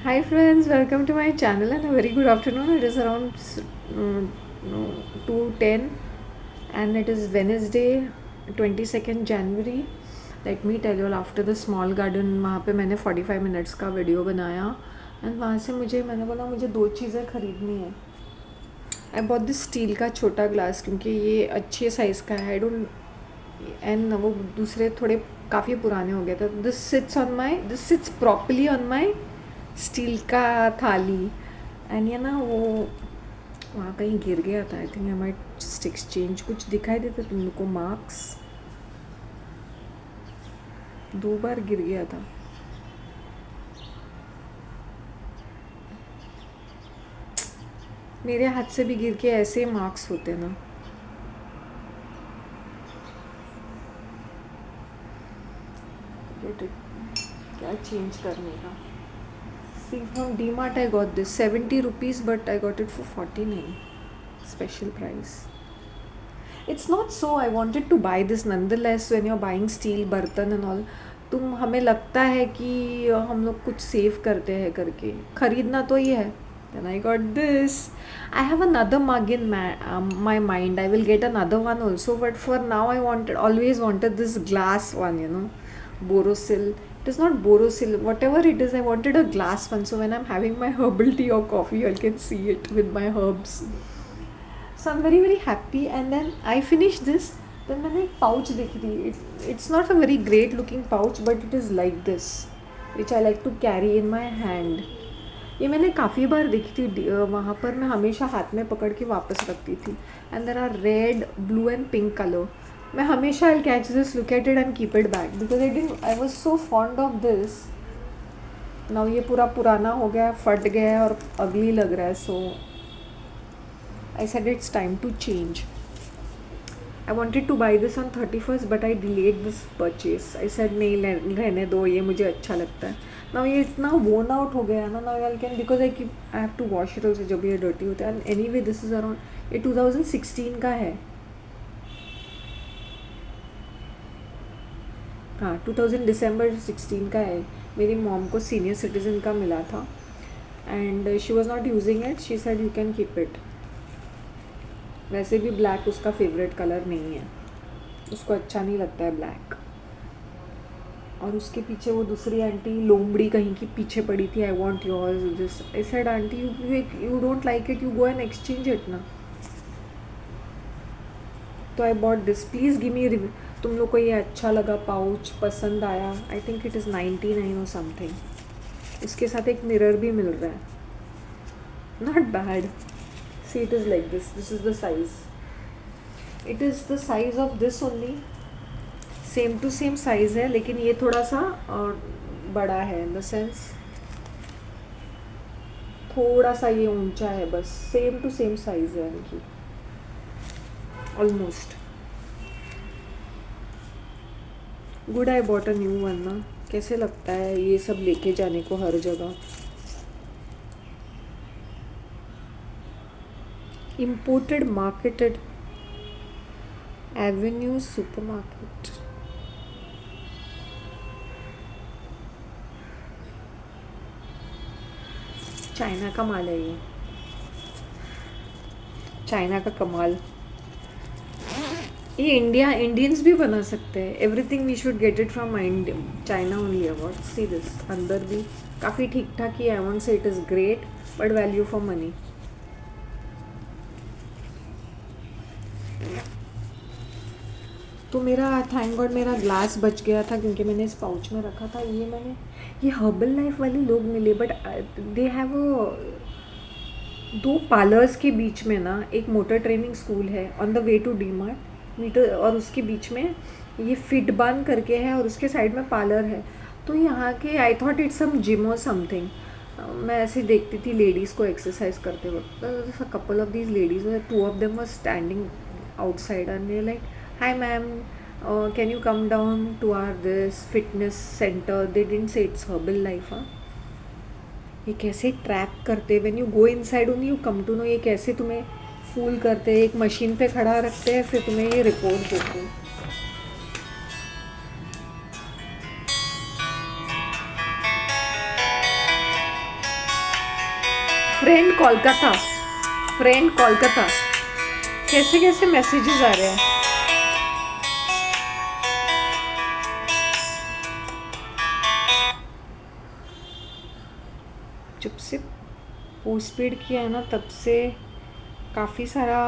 Hi friends, welcome to my channel and a very good afternoon. It is around mm, no, 2:10 and it is Wednesday 22nd January. Let me tell you all after the small garden वहाँ पे मैंने 45 minutes का video बनाया and वहाँ से मैंने बोला मुझे दो चीज़ें ख़रीदनी है. आई बॉट दिस स्टील का छोटा ग्लास क्योंकि ये अच्छे साइज़ का है. आई डोंट एंड वो दूसरे थोड़े काफ़ी पुराने हो गए थे. This sits properly on my steel का थाली. एंड ये ना वो वहाँ कहीं गिर गया था. I think I might just exchange. कुछ दिखाई देता तुम लोग को मार्क्स? दो बार गिर गया था. मेरे हाथ से भी गिर के ऐसे मार्क्स होते ना. क्या चेंज करने का. See, from DMart I got this 70 rupees, but I got it for 49. Special price. It's not so I wanted to buy this nonetheless when you're buying steel बर्तन and all. तुम हमें लगता है कि हम लोग कुछ सेव करते हैं करके खरीदना तो ये है. Then I got this. I have another mug in my mind. I will get another one also, but for now I always wanted this glass one, Borosil. It is not Borosil. Whatever it is, I wanted a glass one. So when I'm having my herbal tea or coffee, I can see it with my herbs. So I'm very very happy. And then I finished this. Then मैंने एक pouch देखी थी. It's not a very great looking pouch, but it is like this, which I like to carry in my hand. ये मैंने काफ़ी बार देखी थी. वहाँ पर मैं हमेशा हाथ में पकड़ के वापस रखती थी. And there are red, blue and pink colour. मैं हमेशा I catch this, look at it and keep it back because I was so fond of this. Now ये पूरा पुराना हो गया, फट गया है और अगली लग रहा है. So I said it's time to change. I wanted to buy this on 31st but I delayed this purchase. I said नहीं रहने दो, ये मुझे अच्छा लगता है. नाउ ये इतना वोन आउट हो गया ना. Now I can because I have to wash it also जब ये डर्टी होता है. And anyway this is around, ये 2016 का है. हाँ 2000 दिसंबर 16 का है. मेरी मॉम को सीनियर सिटीज़न का मिला था and she was not using it. She said you can keep it. वैसे भी ब्लैक उसका फेवरेट कलर नहीं है, उसको अच्छा नहीं लगता है ब्लैक. और उसके पीछे वो दूसरी आंटी लोमड़ी कहीं की पीछे पड़ी थी. I want yours this. I said aunty you don't like it, you go and exchange it ना. तो I bought this. Please give me review. तुम लोग को ये अच्छा लगा, पाउच पसंद आया? आई थिंक इट इज़ 99 और समथिंग. इसके साथ एक मिरर भी मिल रहा है. Not bad. See it is like this. This is the size. It is the size of this only. Same to same size है लेकिन ये थोड़ा सा बड़ा है इन द सेंस. थोड़ा सा ये ऊंचा है बस. सेम टू सेम साइज़ है इनकी almost. Good. I bought a new one ना. कैसे लगता है ये सब लेके जाने को हर जगह. Imported marketed Avenue supermarket. China का माल है ये. चाइना का कमाल. ये इंडियंस भी बना सकते हैं. Everything we should get it from China only. About see this. अंदर भी काफ़ी ठीक ठाक ही. I won't say it is great but value for money. तो मेरा थैंक गॉड मेरा ग्लास बच गया था क्योंकि मैंने इस पाउच में रखा था. ये हर्बल लाइफ वाले लोग मिले बट दे हैव दो पार्लर्स के बीच में ना एक मोटर ट्रेनिंग स्कूल है on the way to DMart metre. और उसके बीच में ये फिट बान करके है और उसके साइड में पार्लर है. तो यहाँ के I thought it's some gym और समथिंग. मैं ऐसे देखती थी लेडीज़ को एक्सरसाइज करते वक्त. Couple of these ladies, two of them were standing outside and they like, hi ma'am, can you come down to our this fitness center. They didn't say it's herbal life. ये कैसे trap करते. When you go inside only you come to know ये कैसे तुम्हें फूल करते हैं. एक machine पे खड़ा रखते हैं फिर तुम्हें ये रिपोर्ट देते हैं. फ्रेंड कोलकाता, फ्रेंड कोलकाता, कैसे कैसे मैसेजेस आ रहे हैं। जब से पोस्टपेड किया है ना तब से काफ़ी सारा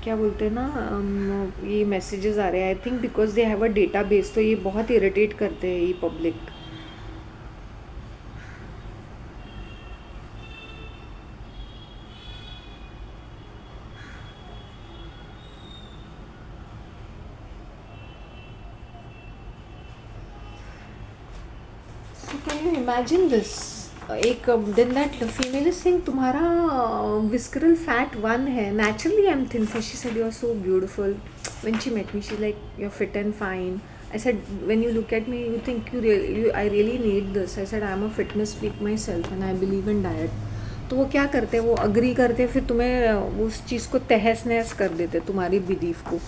क्या बोलते हैं ना, ये मैसेजेस आ रहे हैं। I think because they have a data base, तो ये बहुत इरिटेट करते हैं ये public. So can you imagine this, एक then that female is saying तुम्हारा विस्करल फैट 1 है, naturally I am thin. She said you are so beautiful. When she met me she like you are fit and fine. I said, when you look at me, you think I really need this. I said, I am a fitness freak myself and I believe in diet. तो वो क्या करते हैं, वो agree करते हैं, फिर तुम्हें उस चीज़ को तहस नहस कर देते तुम्हारी बिलीफ को।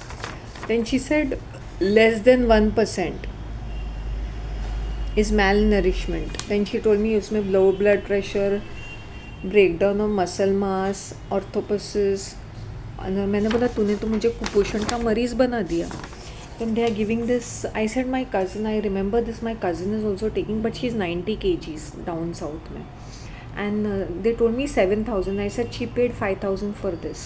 Then she said, less than 1% is malnourishment. Then she told me उसमें low blood pressure, breakdown of muscle mass, orthoposis. मैंने बोला तूने तो मुझे कुपोषण का मरीज़ बना दिया। Then they are giving this. I said my cousin, I remember this, my cousin is also taking, but she's 90 kgs down south में. And they told me 7,000. I said she paid 5,000 for this.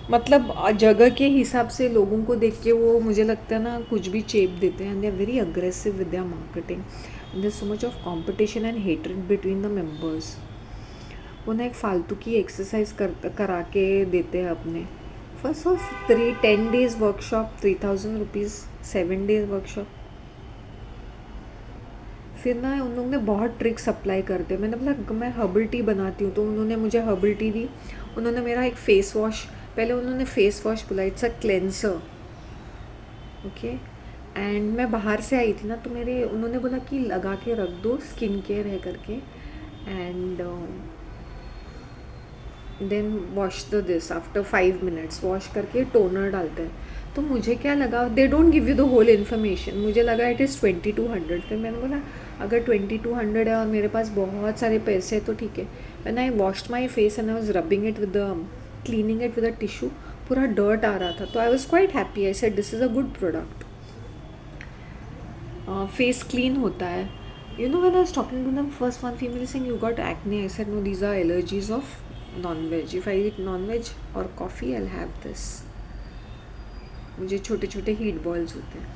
मतलब जगह के हिसाब से लोगों को देख के वो मुझे लगता है ना कुछ भी चेप देते हैं। And they are very aggressive with their marketing. There is so much of competition and hatred between the members. वो ना एक फालतू की एक्सरसाइज करा के देते हैं अपने। First of 10 days workshop 3,000 rupees, 7 days workshop. फिर ना उन लोगों ने बहुत ट्रिक्स अप्लाई करते। मैंने बोला मैं हर्बल टी बनाती हूँ, तो उन्होंने मुझे हर्बल टी दी। उन्होंने मेरा एक फेस वॉश, पहले उन्होंने फेस वॉश बोला it's a cleanser, okay. And मैं बाहर से आई थी ना, तो मेरे उन्होंने बोला कि लगा के रख दो, स्किन केयर है करके। And then wash the this after 5 minutes, wash करके टोनर डालते हैं। तो मुझे क्या लगा, they don't give you the whole information. मुझे लगा इट इज़ 2200। फिर मैंने बोला अगर 2200 है और मेरे पास बहुत सारे पैसे हैं तो ठीक है। When I washed my face and I was rubbing it with cleaning it with a tissue, पूरा डर्ट आ रहा था। तो I was quite happy. I said this is a good product. Face clean होता है। You know, when I was talking to them, first one female saying you got acne. I said no, these are allergies of non-veg. If I eat non-veg or coffee, I'll have this. मुझे छोटे छोटे heat balls होते हैं।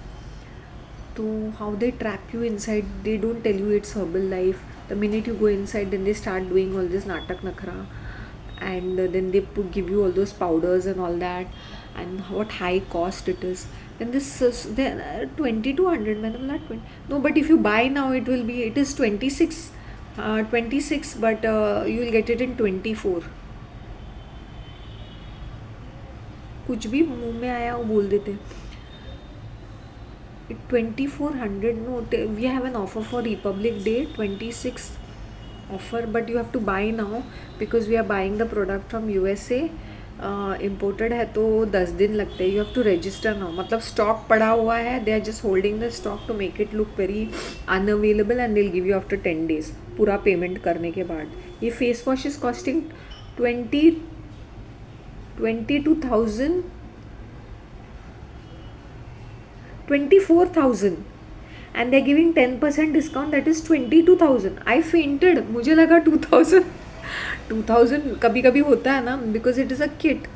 तो how they trap you inside, they don't tell you it's Herbalife. The minute you go inside then they start doing all this नाटक नखरा, and then they give you all those powders and all that, and what high cost it is. Then this then 2200 मैंने बोला 20, no, but if you buy now it will be, it is 26 but you will get it in 24. कुछ भी मुंह में आया वो बोल देते। 2400, no, we have an offer for Republic Day, 26 offer, but you have to buy now because we are buying the product from USA. Imported है तो 10 दिन लगते हैं। You have to register now, मतलब स्टॉक पड़ा हुआ है, they are just holding the stock to make it look very unavailable and they'll give you after 10 days पूरा पेमेंट करने के बाद। ये face wash is costing 24,000 and they're giving 10% discount, that is 22,000. I fainted. मुझे लगा 2,000 कभी कभी होता है ना, because it is a kit.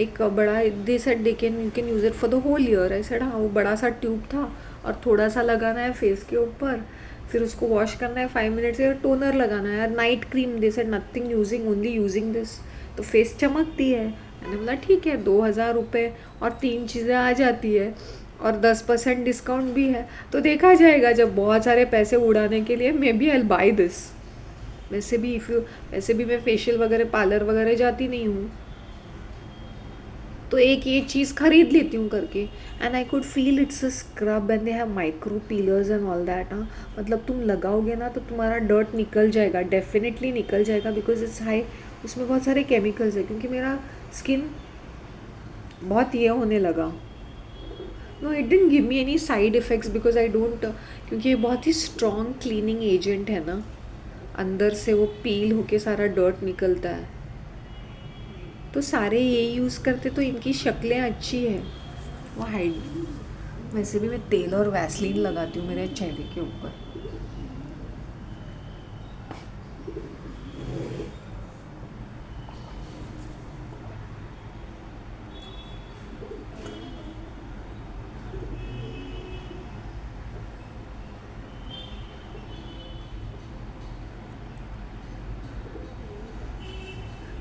एक बड़ा, they said they can, you can use it for the whole year. I said हाँ, वो बड़ा सा ट्यूब था और थोड़ा सा लगाना है फेस के ऊपर, फिर उसको वॉश करना है 5 minutes से, टोनर लगाना है। Night cream, they said nothing using, only using this, तो फेस चमकती है। मैंने बोला ठीक है, 2,000 रुपये और 3 चीज़ें आ जाती है और 10% डिस्काउंट भी है, तो देखा जाएगा। जब बहुत सारे पैसे उड़ाने के लिए maybe I buy this. वैसे भी मैं फेशियल वगैरह, पार्लर वगैरह जाती नहीं हूँ, तो एक ये चीज़ खरीद लेती हूँ करके। And I could feel it's a scrub and they have micro peelers and all that. हाँ, मतलब तुम लगाओगे ना तो तुम्हारा डर्ट निकल जाएगा, डेफिनेटली निकल जाएगा, बिकॉज इट्स हाई, उसमें बहुत सारे केमिकल्स है। क्योंकि मेरा स्किन बहुत ये होने लगा, no it didn't give me any side effects because I don't, क्योंकि ये बहुत ही स्ट्रॉन्ग क्लीनिंग एजेंट है ना, अंदर से वो पील होके सारा डर्ट निकलता है, तो सारे ये यूज़ करते तो इनकी शक्लें अच्छी है। वो हाइड, वैसे भी मैं तेल और वैसलीन लगाती हूँ मेरे चेहरे के ऊपर।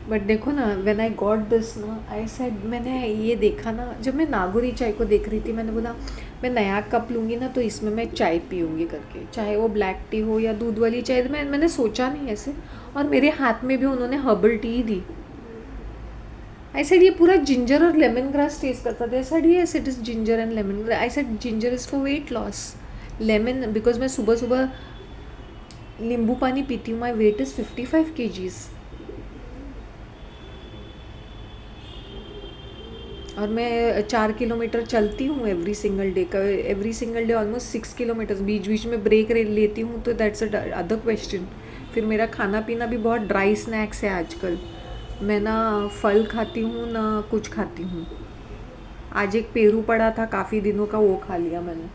बट देखो ना, व्हेन आई गॉट दिस ना, आई सेड, मैंने ये देखा ना, जब मैं नागौरी चाय को देख रही थी, मैंने बोला मैं नया कप लूँगी ना तो इसमें मैं चाय पीऊँगी करके, चाहे वो ब्लैक टी हो या दूध वाली चाय। मैंने सोचा नहीं ऐसे, और मेरे हाथ में भी उन्होंने herbal tea the. I said ये पूरा जिंजर और लेमन ग्रास टेस्ट करता था। I said yes it is ginger and lemon. I said ginger is for weight loss, lemon because मैं सुबह सुबह नींबू पानी पीती हूँ, माई वेट इज़ 55 kgs, और मैं 4 किलोमीटर चलती हूँ every single day, almost 6 kilometres. बीच बीच में ब्रेक लेती हूँ, तो दैट्स अदर क्वेश्चन। फिर मेरा खाना पीना भी बहुत ड्राई स्नैक्स है आजकल, मैं ना फल खाती हूँ ना कुछ खाती हूँ। आज एक पेरू पड़ा था काफ़ी दिनों का, वो खा लिया मैंने।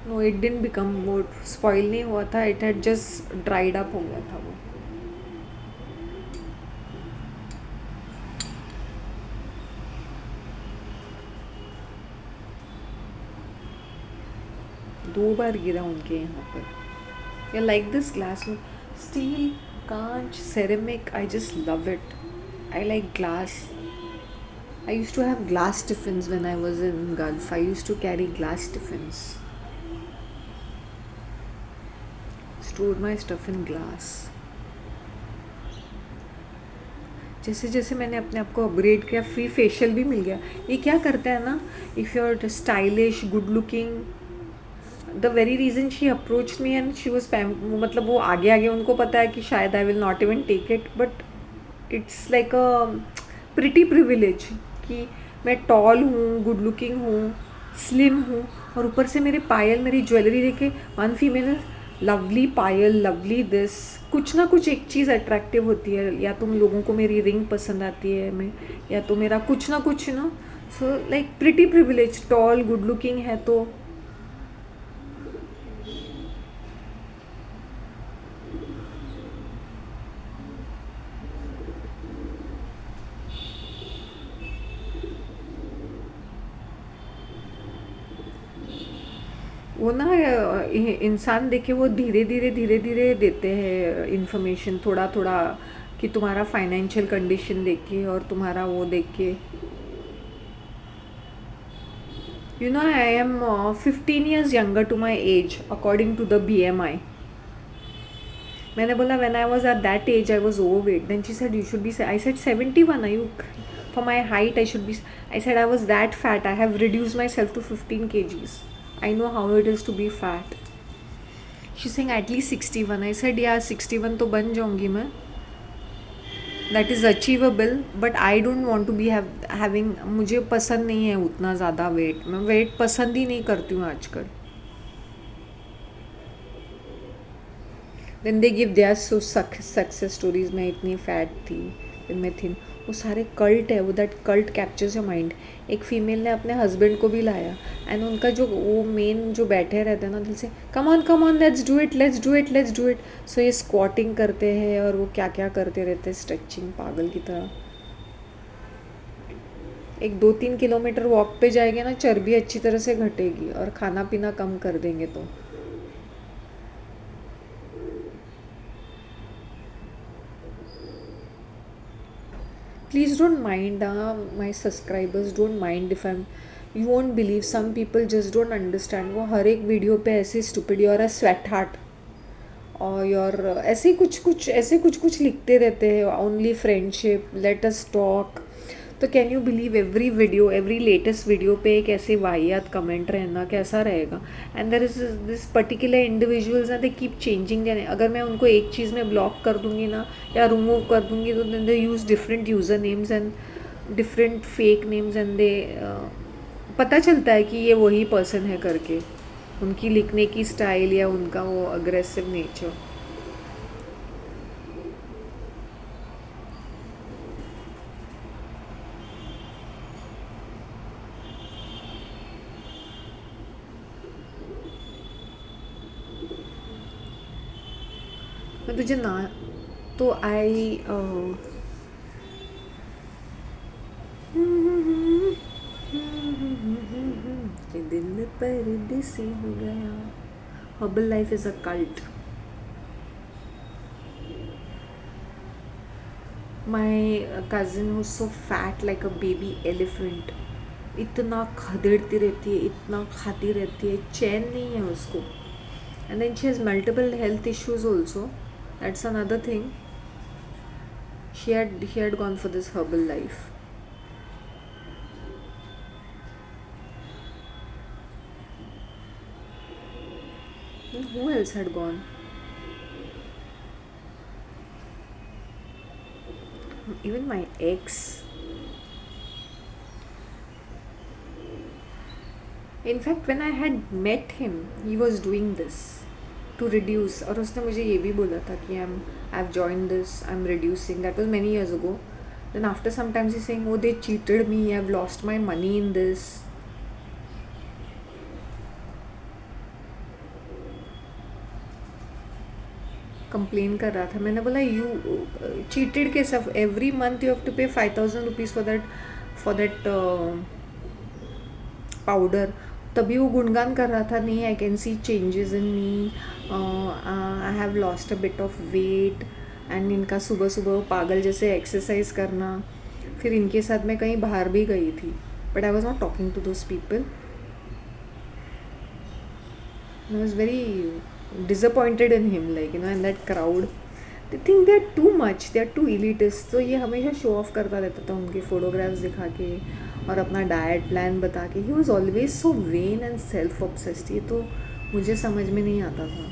नो इट डिडंट बिकम, वो स्पॉइल नहीं हुआ था, it had just dried up हो गया था वो। दो बार गिरा उनके यहाँ पर। या लाइक दिस ग्लास में, स्टील, कांच, ceramic, I just love it. I like glass. I used to have glass tiffins when I was in Gulf. I used to carry glass tiffins. Store my stuff in glass. जैसे जैसे मैंने अपने आप को upgrade किया, free facial भी मिल गया। ये क्या करता है ना, if you are stylish, good looking, the very reason she approach me and she was मतलब वो आगे आगे उनको पता है कि शायद I will not even take it, but it's like a pretty privilege कि मैं टॉल हूँ, गुड लुकिंग हूँ, स्लिम हूँ, और ऊपर से मेरे पायल, मेरी ज्वेलरी देखे one female, lovely Payal, lovely this, कुछ ना कुछ एक चीज़ अट्रैक्टिव होती है। या तुम लोगों को मेरी रिंग पसंद आती है, मैं, या तो मेरा कुछ ना कुछ ना, so like pretty privilege, tall, good looking है तो। वो ना इंसान देखे, वो धीरे धीरे देते हैं इन्फॉर्मेशन, थोड़ा थोड़ा, कि तुम्हारा फाइनेंशियल कंडीशन देख के और तुम्हारा वो देख के। You know I am 15 years younger to my age according to the BMI। मैंने बोला when I was at that age I was overweight, then she said you should be, I said 71, I you, for my height I should be, I said I was that fat, I have reduce myself to 15 kgs, I know how it is to be fat. She's saying at least 61. I said yeah 61 तो बन जाऊंगी मैं, that is achievable, but I don't want to be having, मुझे पसंद नहीं है उतना ज़्यादा वेट, मैं वेट पसंद ही नहीं करती हूँ आजकल। Then they give their so success stories, मैं इतनी फैट थी, फिर मैं थी, वो सारे कल्ट है, वो that cult captures your mind. एक फीमेल ने अपने हस्बैंड को भी लाया, एंड उनका जो वो मेन जो बैठे रहते हैं ना दिल से, come on let's do it, let's do it, let's do it. So ये स्क्वाटिंग करते हैं और वो क्या क्या करते रहते हैं, स्ट्रेचिंग पागल की तरह। एक 2-3 किलोमीटर वॉक पे जाएंगे ना, चर्बी अच्छी तरह से घटेगी, और खाना पीना कम कर देंगे तो। Please don't mind, my subscribers don't mind if I'm, you won't believe, some people just don't understand। वो हर एक वीडियो पे ऐसे stupid, you're a sweat heart, और योर ऐसे कुछ लिखते रहते हैं, only friendship, let us talk. तो can you believe every video, every latest video पे एक ऐसे वाहियात कमेंट रहना कैसा रहेगा। And there is this particular individuals ना, दे कीप चेंजिंग देयर। अगर मैं उनको एक चीज़ में ब्लॉक कर दूंगी ना या रिमूव कर दूंगी, तो they use different user names and different fake names, and they पता चलता है कि ये वही पर्सन है करके, उनकी लिखने की स्टाइल या उनका वो अग्रेसिव नेचर। मैं तुझे ना तो आई ये दिल परदेसी हो गया। Herbal life is a cult. My cousin was so fat like a baby elephant. इतना खदेड़ती रहती है, इतना खाती रहती है, चैन नहीं है उसको। And then she has multiple health issues also, that's another thing. She had gone for this herbal life. And who else had gone? Even my ex. In fact, when I had met him, he was doing this to reduce. और उसने मुझे ये भी बोला था कि I've joined this, I'm reducing. That was many years ago. Then after some time he's saying, oh, they cheated me, I've lost my money in this. Complain कर रहा था। मैंने बोला यू चीटेड के सब, every month you have to pay 5,000 rupees for that powder. तभी वो गुणगान कर रहा था, नहीं I can see changes in me, I have lost a bit of weight. And इनका सुबह सुबह पागल जैसे एक्सरसाइज करना। फिर इनके साथ मैं कहीं बाहर भी गई थी, but I was not talking to those people. I was very disappointed in him, like in that crowd. They think they are too much, they are too elitist. तो ये हमेशा शो ऑफ करता रहता था उनके फोटोग्राफ्स दिखा के और अपना डाइट प्लान बता के। He was always so when and self obsessed. ये तो मुझे समझ में नहीं आता था,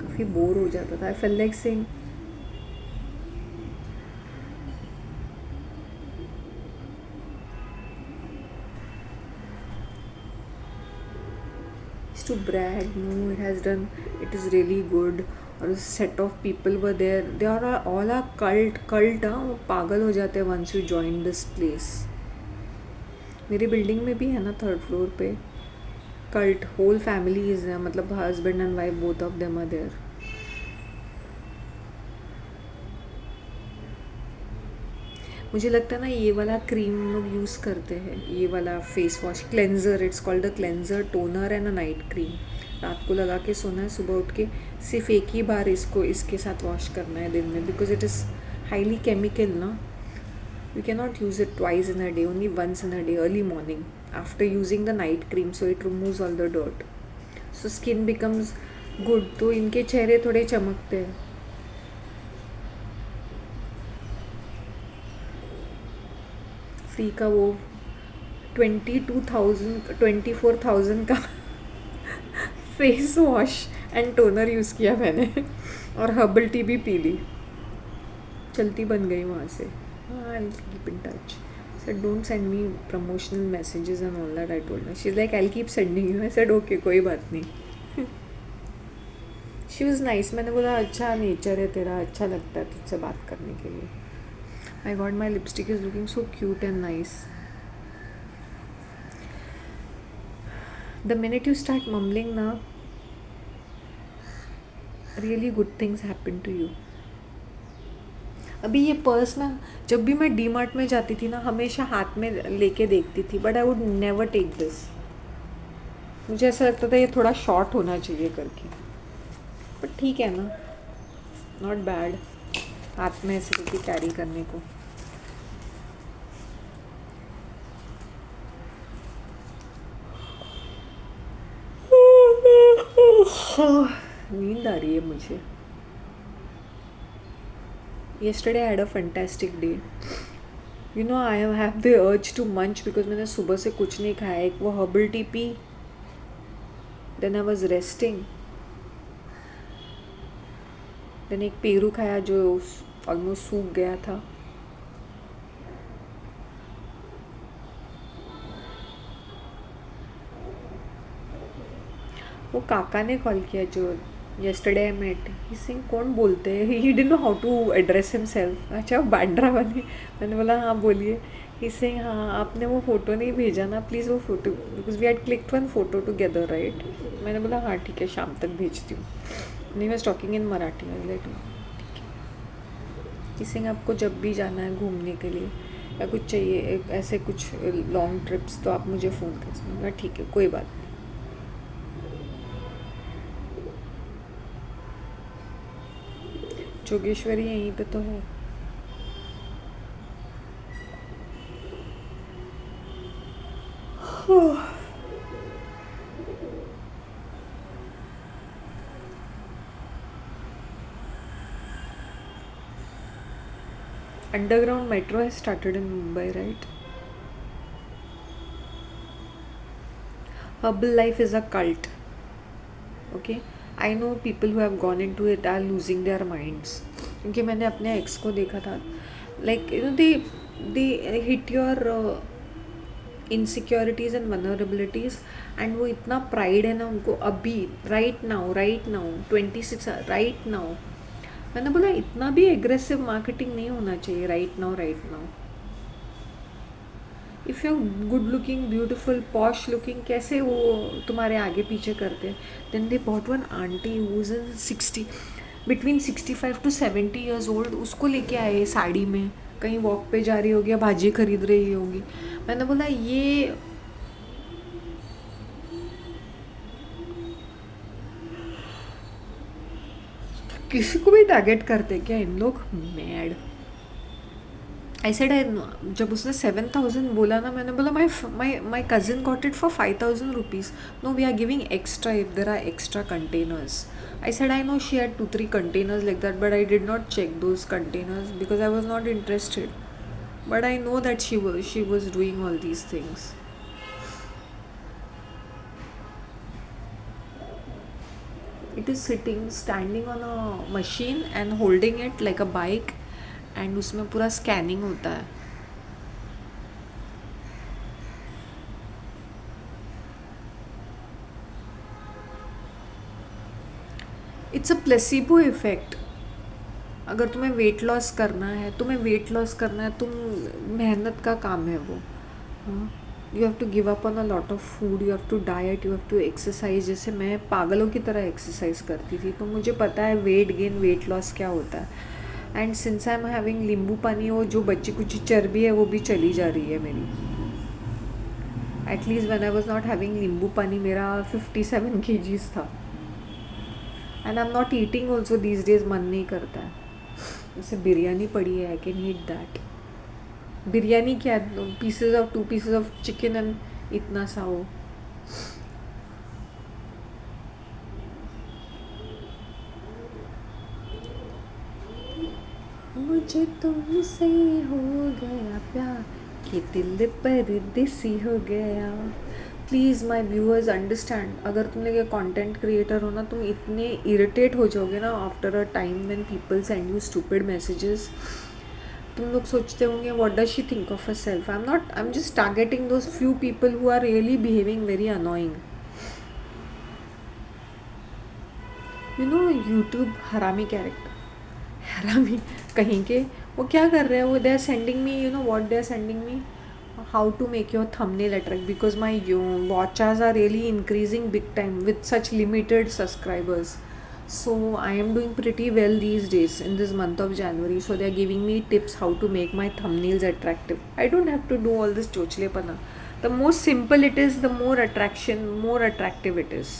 काफ़ी बोर हो जाता था। I feel like saying to brag, no, it has done, it is really good. और उस set of people were there, they are all a cult. हाँ, वो पागल हो जाते हैं once you join this place. मेरी बिल्डिंग में भी है ना, 3rd फ्लोर पे कल्ट, होल फैमिलीज है, मतलब husband and wife both of them are there. मुझे लगता है ना ये वाला क्रीम लोग यूज़ करते हैं, ये वाला face wash cleanser, it's called a cleanser, toner and a night cream. रात को लगा के सोना है, सुबह उठ के सिर्फ एक ही बार इसको इसके साथ वॉश करना है दिन में, because it is highly chemical ना। You can not use it twice in a day, only once in a day, early morning after using the night cream, so it removes all the dirt, so skin becomes good. तो इनके चेहरे थोड़े चमकते हैं। Free का वो 24,000 का face wash and toner use किया मैंने और हर्बल टी भी पी ली, चलती बन गई वहाँ से। हाँ, I keep in touch. Sir don't send me promotional messages and all that, I told her. She is like I keep sending you. I said okay, कोई बात नहीं। She was nice. मैंने बोला अच्छा नेचर है तेरा, अच्छा लगता है तुझसे बात करने के लिए। My god, my lipstick is looking so cute and nice. The minute you start mumbling na, really good things happen to you. अभी ये पर्स ना, जब भी मैं डीमार्ट में जाती थी ना, हमेशा हाथ में लेके देखती थी, but I would never take this. मुझे ऐसा लगता था ये थोड़ा शॉर्ट होना चाहिए करके, बट ठीक है ना, नॉट बैड हाथ में ऐसे लेके कैरी करने को। नींद आ रही है मुझे। Yesterday I had a fantastic day. You know, I have the urge to munch because मैंने सुबह से कुछ नहीं खाया। एक वो herbal tea P, then I was resting, then एक पेरू खाया जो ऑलमोस्ट सूख गया था। वो काका ने कॉल किया जो yesterday I met. He's saying कौन बोलते हैं, he didn't know how to address himself. अच्छा बांड्रा बने. मैंने बोला हाँ बोलिए. He's saying हाँ आपने वो फ़ोटो नहीं भेजा ना प्लीज़ वो photo, because we had clicked one photo together right. मैंने बोला हाँ ठीक है शाम तक भेजती हूँ. नहीं मैं टॉकिंग इन मराठी में ठीक है. He's saying आपको जब भी जाना है घूमने के लिए या कुछ चाहिए ऐसे कुछ लॉन्ग ट्रिप्स तो आप मुझे फ़ोन कर सकते. ठीक है कोई बात नहीं. जोगेश्वरी यहीं पे तो है. Underground metro has started in Mumbai, right? Herbalife is a cult. Okay, I know people who have gone into it are losing their minds. क्योंकि मैंने अपने एक्स को देखा था, like you know they hit your insecurities and vulnerabilities and वो इतना pride है ना उनको अभी राइट नाउ 26 राइट नाउ. मैंने बोला इतना भी एग्रेसिव मार्केटिंग नहीं होना चाहिए right now. If you are good looking beautiful posh looking कैसे वो तुम्हारे आगे पीछे करते हैं. Then they bought one aunty who's in 60 between 65 to 70 years old. उसको लेके आए साड़ी में कहीं वॉक पे जा रही होगी या भाजी खरीद रही होगी. मैंने बोला ये किसी को भी टारगेट करते क्या इन लोग. मैड. आई सेड जब उसने 7,000 बोला ना मैंने बोला my cousin got it for 5,000 rupees. No we are giving extra if there are extra containers. I said I know she had 2-3 containers like that, but I did not check those containers because I was not interested. But I know that she was doing all these things. It is standing on a machine and holding it like a bike, and उसमें पूरा scanning होता है. It's a placebo effect. अगर तुम्हें weight loss करना है तुम मेहनत का काम है वो. You have to give up on a lot of food, you have to diet, you have to exercise. जैसे मैं पागलों की तरह एक्सरसाइज करती थी तो मुझे पता है वेट गेन वेट लॉस क्या होता है. And since I am having नींबू पानी वो जो बच्ची कुछ चर्बी है वो भी चली जा रही है मेरी. At least when I was not having नींबू पानी मेरा 57 kgs था. And I am not eating also these days. मन नहीं करता है. जैसे बिरयानी पड़ी है I can eat that. Biryani क्या 2 pieces ऑफ चिकन एंड इतना सा हो. मुझे तुमसे हो गया प्यार कि दिल परदेसी हो गया. Please my viewers understand. अगर तुम लोग कंटेंट क्रिएटर हो ना तुम इतने इरिटेट हो जाओगे ना after a time when people send you stupid messages. तुम लोग सोचते होंगे what does she think of herself. I am just targeting those few people who are really behaving very annoying. You know YouTube हरामी character, हरामी कहीं के. वो क्या कर रहे हैं वो they are sending me, you know what they are sending me, how to make your thumbnail attract, because my watch hours are really increasing big time with such limited subscribers. So I am doing pretty well these days in this month of January. So they are giving me tips how to make my thumbnails attractive. I don't have to do all this chochlepana. The more simple it is, the more attractive it is.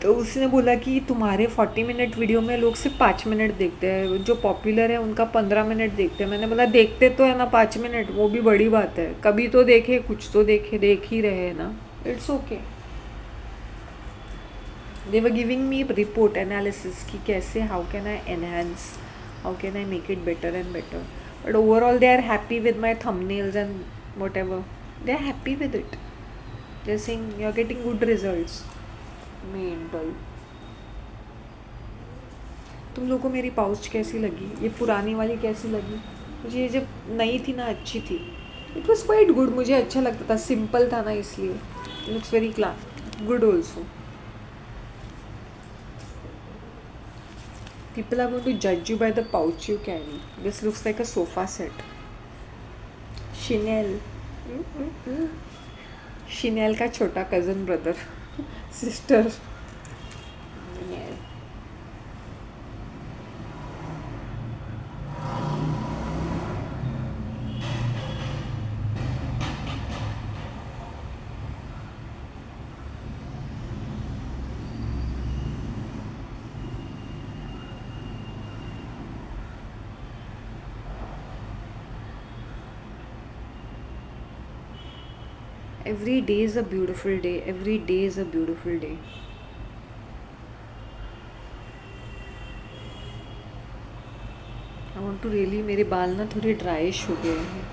उसने बोला कि तुम्हारे 40 minute video में लोग सिर्फ 5 minute देखते हैं, जो पॉपुलर है उनका 15 मिनट देखते हैं. मैंने बोला देखते तो है ना 5 मिनट, वो भी बड़ी बात है. कभी तो देखे, कुछ तो देख ही रहे हैं ना. It's okay. They were giving me report analysis कि कैसे how can I enhance, how can I make it better and better. But overall they are happy with my thumbnails and whatever. They are happy with it. They are saying you are getting good results. Mental. तुम लोगों को मेरी pouch कैसी लगी, ये पुरानी वाली कैसी लगी. मुझे ये जब नई थी ना अच्छी थी. इट वॉज क्वाइट गुड, मुझे अच्छा लगता था, सिंपल था ना इसलिए. Looks very good also. People are going to judge you by the pouch you carry. This looks like a sofa set. Chanel. Chanel का छोटा cousin brother sister. Yeah. Every day is a beautiful day. Every day is a beautiful day. I want to really, मेरे बाल ना थोड़े ड्राइश हो गए हैं.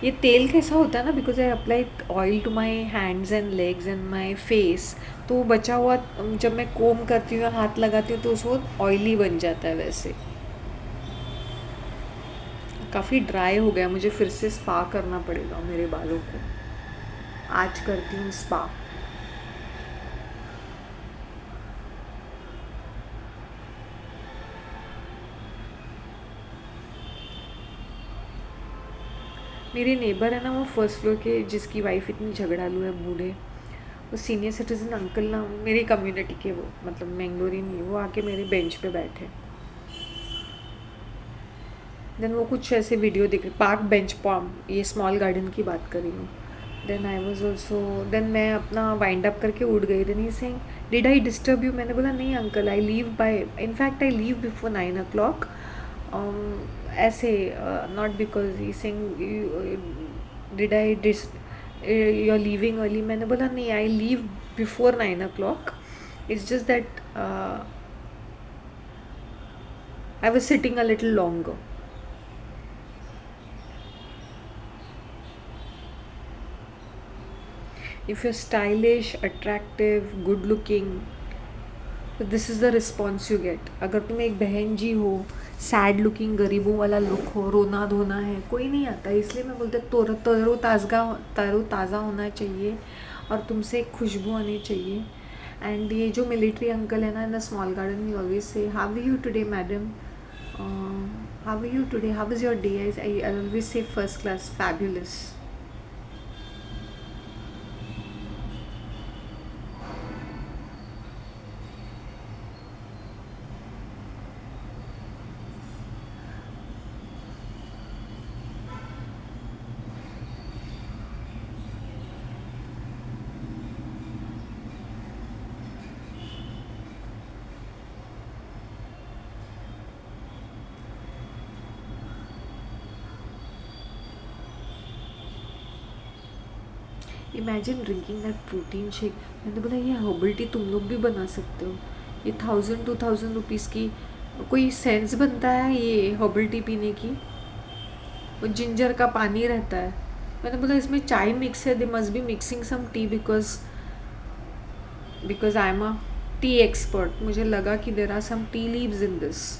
ये तेल कैसा होता है ना, because I apply oil to my hands and legs and my face, तो बचा हुआ जब मैं कोम करती हूँ या हाथ लगाती हूँ तो उसको ऑयली बन जाता है. वैसे काफ़ी ड्राई हो गया, मुझे फिर से स्पा करना पड़ेगा मेरे बालों को. आज करती हूँ स्पा. मेरे नेबर है ना, वो फर्स्ट फ्लोर के, जिसकी वाइफ इतनी झगड़ालू है, बूढ़े, वो सीनियर सिटीजन अंकल ना, मेरी कम्युनिटी के, वो मतलब मैंगलोरी नहीं, वो आके मेरे बेंच पे बैठे. देन वो कुछ ऐसे वीडियो देख रहे, पार्क बेंच पॉम, ये स्मॉल गार्डन की बात कर रही हूँ. Then I was also, then मैं अपना वाइंड अप करके उठ गई. Then he saying, did I disturb you? मैंने बोला नहीं uncle, I leave by, in fact I leave before 9 o'clock. ऐसे not because he saying did I you are leaving early. मैंने बोला नहीं, I leave before 9 o'clock. It's just that I was sitting a little longer. If you're stylish, attractive, good looking, this is the response you get. अगर तुम एक बहन जी हो, sad looking, गरीबों वाला लुक हो, रोना धोना है, कोई नहीं आता. इसलिए मैं बोलते तरो ताज़ा होना चाहिए और तुमसे एक खुशबू आनी चाहिए. एंड ये जो मिलिट्री अंकल है ना, in the small garden, he always say, how are you today madam, how are you today, how is your day? I always say first class, fabulous. Imagine drinking that protein shake. मैंने बोला ये herbal tea तुम लोग भी बना सकते हो. ये 1000-2000 रुपीज़ की कोई सेंस बनता है ये हर्बल टी पीने की? वो जिंजर का पानी रहता है. मैंने बोला इसमें चाय मिक्स है, they must be mixing some tea, because I am a tea expert. मुझे लगा कि there are some tea leaves in this.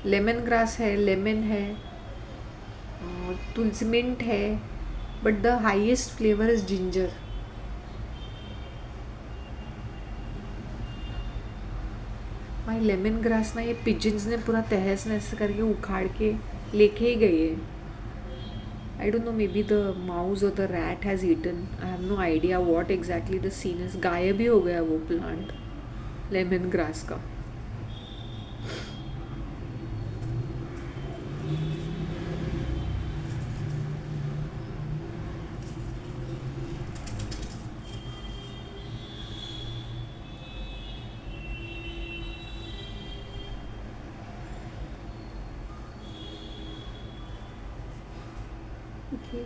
Lemon grass है, लेमन है, तुलसी, मिंट है, but the highest flavour is ginger. My lemon grass ना, ये pigeons ने पूरा तहस नहस करके उखाड़ के लेके ही गए हैं. I don't know, may be the mouse और the rat has eaten. I have no idea what exactly the scene is. गायब ही हो गया वो प्लांट लेमन ग्रास का. Okay.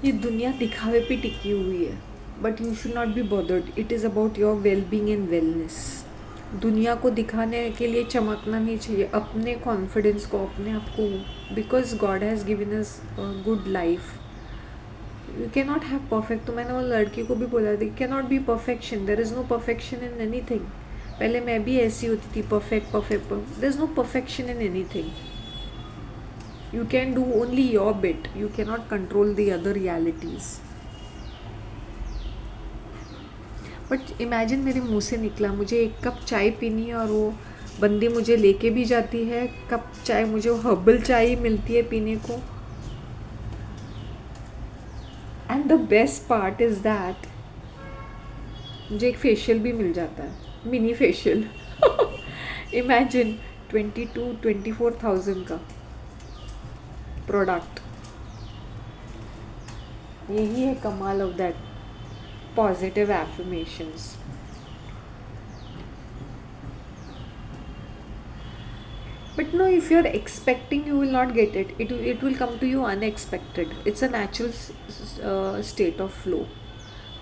ये दुनिया दिखावे पे टिकी हुई है, but you should not be bothered. It is about your well being and wellness. दुनिया को दिखाने के लिए चमकना नहीं चाहिए. अपने कॉन्फिडेंस को, अपने आप को, because God has given us good life. You can not have perfect. तो मैंने वो लड़की को भी बोला था, can not be perfection. There is no perfection in anything. पहले मैं भी ऐसी होती थी, perfect perfect. There is no perfection in anything. You can do only your bit, you can not control the other realities. But imagine मेरे मुंह से निकला, मुझे एक कप चाय पीनी है और वो बंदी मुझे लेके भी जाती है कप चाय, मुझे वो हर्बल चाय ही मिलती है पीने को। And the best part is that मुझे एक फेशियल भी मिल जाता है, मिनी फेशियल। इमेजिन 22-24 thousand का प्रोडक्ट। यही है कमाल of that positive affirmations. But no, if you're expecting, you will not get it. It will come to you unexpected. It's a natural state of flow.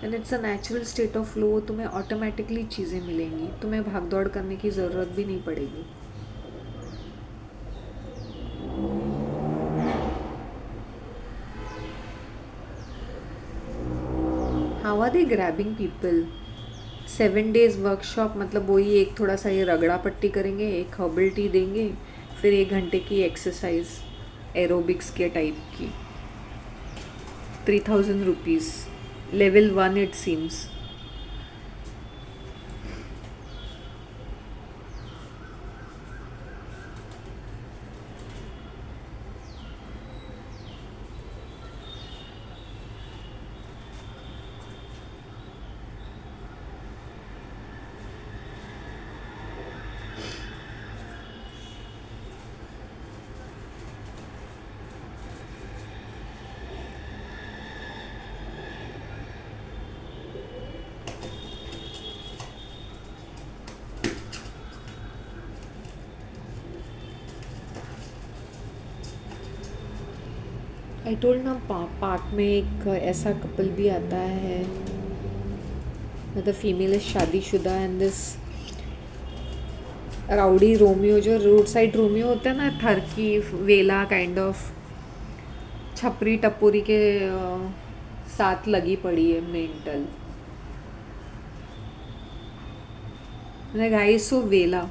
And it's a natural state of flow. तुम्हें automatically चीज़ें मिलेंगी, तुम्हें भाग दौड़ करने की ज़रूरत भी नहीं पड़ेगी। How are they grabbing people? 7 days workshop, मतलब वही एक थोड़ा सा ये रगड़ा पट्टी करेंगे, एक हर्बल टी देंगे, फिर 1 घंटे की एक्सरसाइज एरोबिक्स के टाइप की। 3,000 rupees, level 1 it seems। I told ना, पार्क में एक ऐसा कपल भी आता है, मतलब फीमेल इज शादीशुदा एंड दिस राउडी रोमियो, जो रोड साइड रोमियो होता है ना, थरकी वेला काइंड ऑफ, छपरी टपोरी के साथ लगी पड़ी है मेंटल। गाइस सो वेला,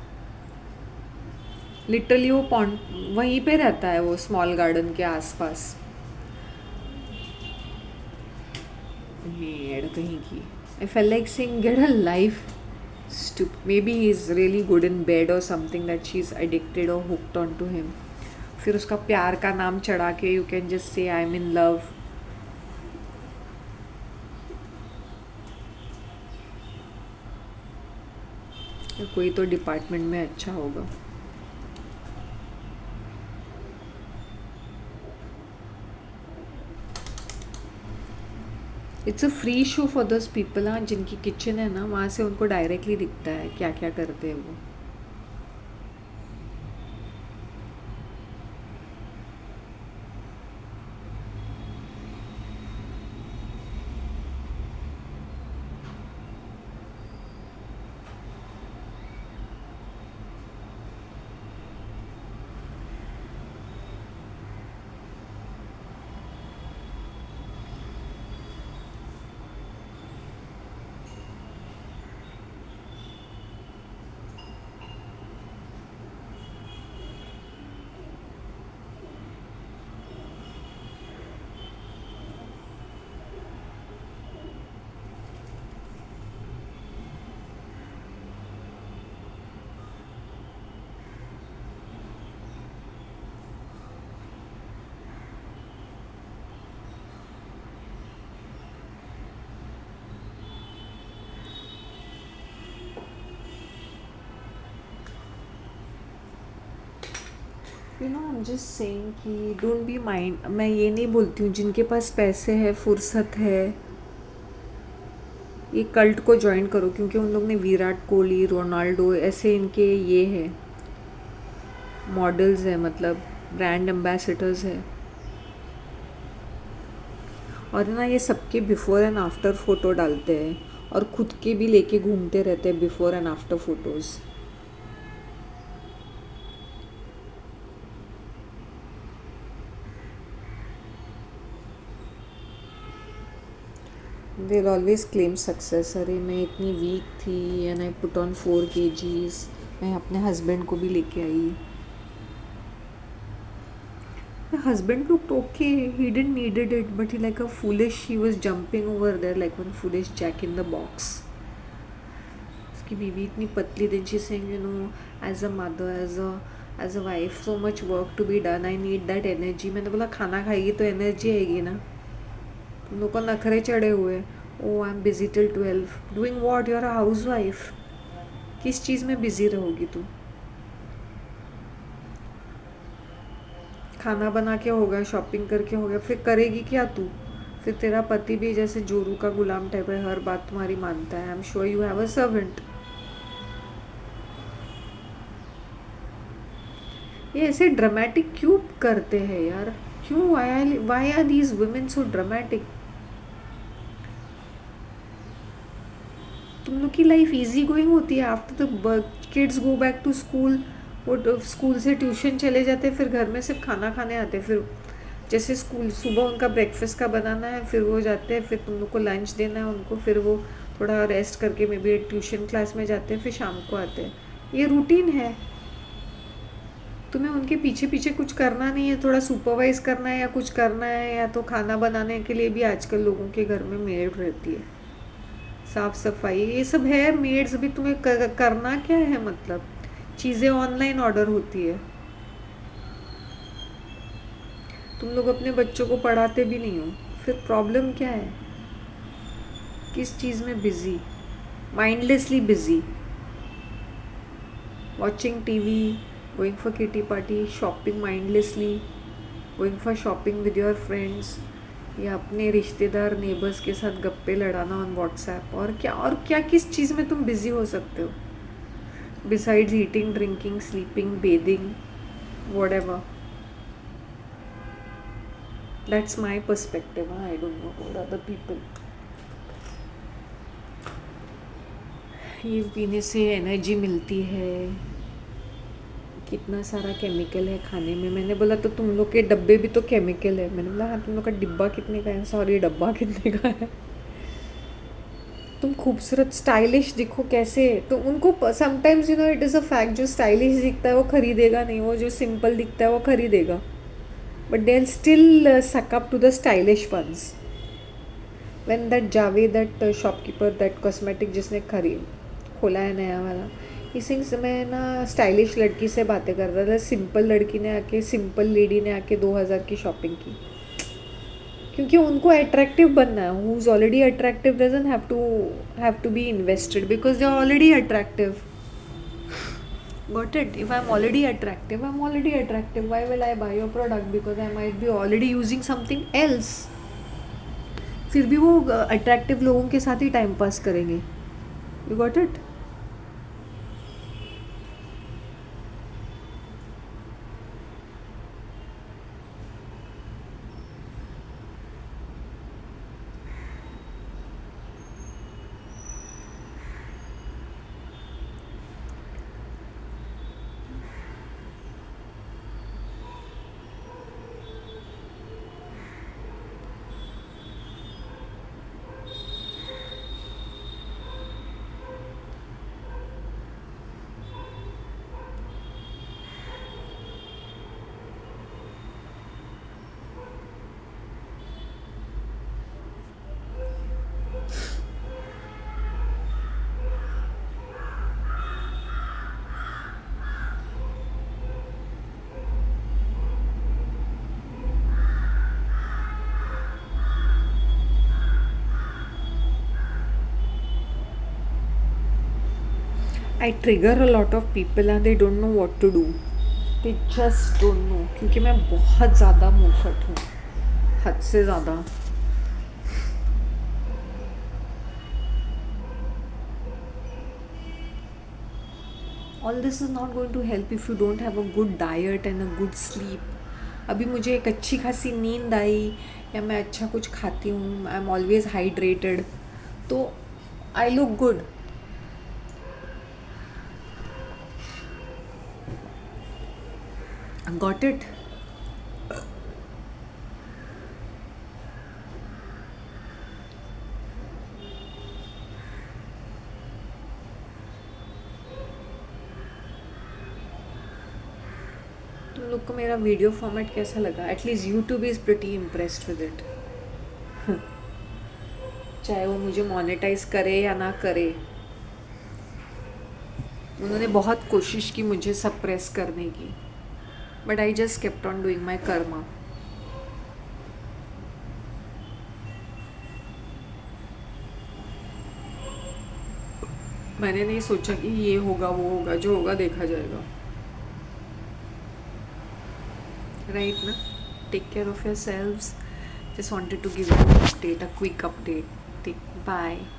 लिटरली वो पॉन्ट वहीं पे रहता है, वो स्मॉल गार्डन के आसपास। मेड कहीं की। I felt like saying, get a life. Stupid. Maybe he's really good in bed or something that she's addicted or hooked onto him. फिर उसका प्यार का नाम चढ़ा के you can just say I'm in love. कोई तो डिपार्टमेंट में अच्छा होगा। It's a free show for those people. हाँ, जिनकी किचन है ना, वहाँ से उनको डायरेक्टली दिखता है क्या क्या करते हैं वो। You know, I am just saying कि डोंट बी माइंड। मैं ये नहीं बोलती हूँ जिनके पास पैसे है, फुर्सत है, ये कल्ट को ज्वाइन करो, क्योंकि उन लोग ने विराट कोहली, रोनाल्डो ऐसे इनके ये है मॉडल्स है, मतलब ब्रांड एम्बेसडर्स है। और ना ये सबके बिफोर एंड आफ्टर फ़ोटो डालते हैं और खुद के भी लेके घूमते रहते हैं before and after photos. They'll always claim success. अरे मैं इतनी वीक थी and I put on 4 kgs. मैं अपने हस्बैंड को भी लेके आई. My husband looked okay. He didn't needed it, but he was jumping over there like one foolish jack in the box. उसकी बीवी इतनी पतली. Then she's saying, as a mother, as a wife, so much work to be done. I need that energy. मैंने बोला खाना खाएगी तो energy आएगी ना. तुम लोग को नखरे चढ़े हुए. Oh, I'm busy till 12. Doing what? You're a housewife. किस चीज़ में बिजी रहोगी तू? खाना बना के हो गया, शॉपिंग करके हो गया, फिर करेगी क्या तू? फिर तेरा पति भी जैसे जोरू का गुलाम टाइप है, हर बात तुम्हारी मानता है. I am sure you have a servant. ये ऐसे ड्रामेटिक क्यों करते हैं यार? क्यों? Why are these women so dramatic? तुम लोग की लाइफ इजी गोइंग होती है. After the kids go back to school, वो स्कूल से ट्यूशन चले जाते हैं, फिर घर में सिर्फ खाना खाने आते हैं. फिर जैसे स्कूल सुबह उनका ब्रेकफास्ट का बनाना है, फिर वो जाते हैं, फिर तुम लोग को लंच देना है उनको, फिर वो थोड़ा रेस्ट करके मे बी ट्यूशन क्लास में जाते हैं, फिर शाम को आते हैं. ये रूटीन है. तुम्हें उनके पीछे पीछे कुछ करना नहीं है. थोड़ा सुपरवाइज करना है या कुछ करना है, या तो खाना बनाने के लिए भी आजकल लोगों के घर में मेड रहती है, साफ़ सफाई ये सब है. मेड्स भी तुम्हें करना क्या है? मतलब चीज़ें ऑनलाइन ऑर्डर होती है. तुम लोग अपने बच्चों को पढ़ाते भी नहीं हो. फिर प्रॉब्लम क्या है? किस चीज़ में busy? Mindlessly busy. Watching TV, going for kitty party, shopping mindlessly, going for shopping with your friends, या अपने रिश्तेदार नेबर्स के साथ गप्पे लड़ाना ऑन व्हाट्सएप. और क्या किस चीज़ में तुम बिजी हो सकते हो besides eating, drinking, sleeping, bathing, whatever. That's my perspective. I don't know about other people. ये पीने से एनर्जी मिलती है. कितना सारा केमिकल है खाने में. मैंने बोला तो तुम लोग के डब्बे भी तो केमिकल है. मैंने बोला हाँ, तुम लोग का डिब्बा कितने का है? सॉरी, डब्बा कितने का है? तुम खूबसूरत स्टाइलिश दिखो कैसे. तो उनको sometimes it is a fact, जो स्टाइलिश दिखता है वो खरीदेगा नहीं, वो जो सिंपल दिखता है वो खरीदेगा. But they still suck up to the stylish ones. When that Javed, that shopkeeper, that cosmetic जिसने खोला है नया वाला, इसी समय ना स्टाइलिश लड़की से बातें कर रहा था. सिंपल लड़की ने आके, सिंपल लेडी ने आके 2000 की शॉपिंग की, क्योंकि उनको अट्रैक्टिव बनना है. Who is already attractive doesn't have to be invested because they are already attractive. Got it? If I'm already attractive, I'm already attractive. Why will I buy your product? Because I might be already using something else. फिर भी वो attractive लोगों के साथ ही time pass करेंगे. You got it? I trigger a lot of people and they don't know what to do. They just don't know. क्योंकि मैं बहुत ज़्यादा मुँहफट हूँ, हद से ज़्यादा. All this is not going to help if you don't have a good diet and a good sleep. अभी मुझे एक अच्छी खासी नींद आई, या मैं अच्छा कुछ खाती हूँ, आई एम ऑलवेज हाइड्रेटेड, तो I look good. Got it? लोग को मेरा वीडियो फॉर्मेट कैसा लगा? At least YouTube is pretty impressed with it. चाहे वो मुझे मोनेटाइज करे या ना करे, उन्होंने बहुत कोशिश की मुझे सप्रेस करने की, but I just kept on doing my Karma. मैंने नहीं सोचा कि ये होगा वो होगा, जो होगा देखा जाएगा। राइट ना? Take care of yourselves. Just wanted to give you an update, a quick update. Bye.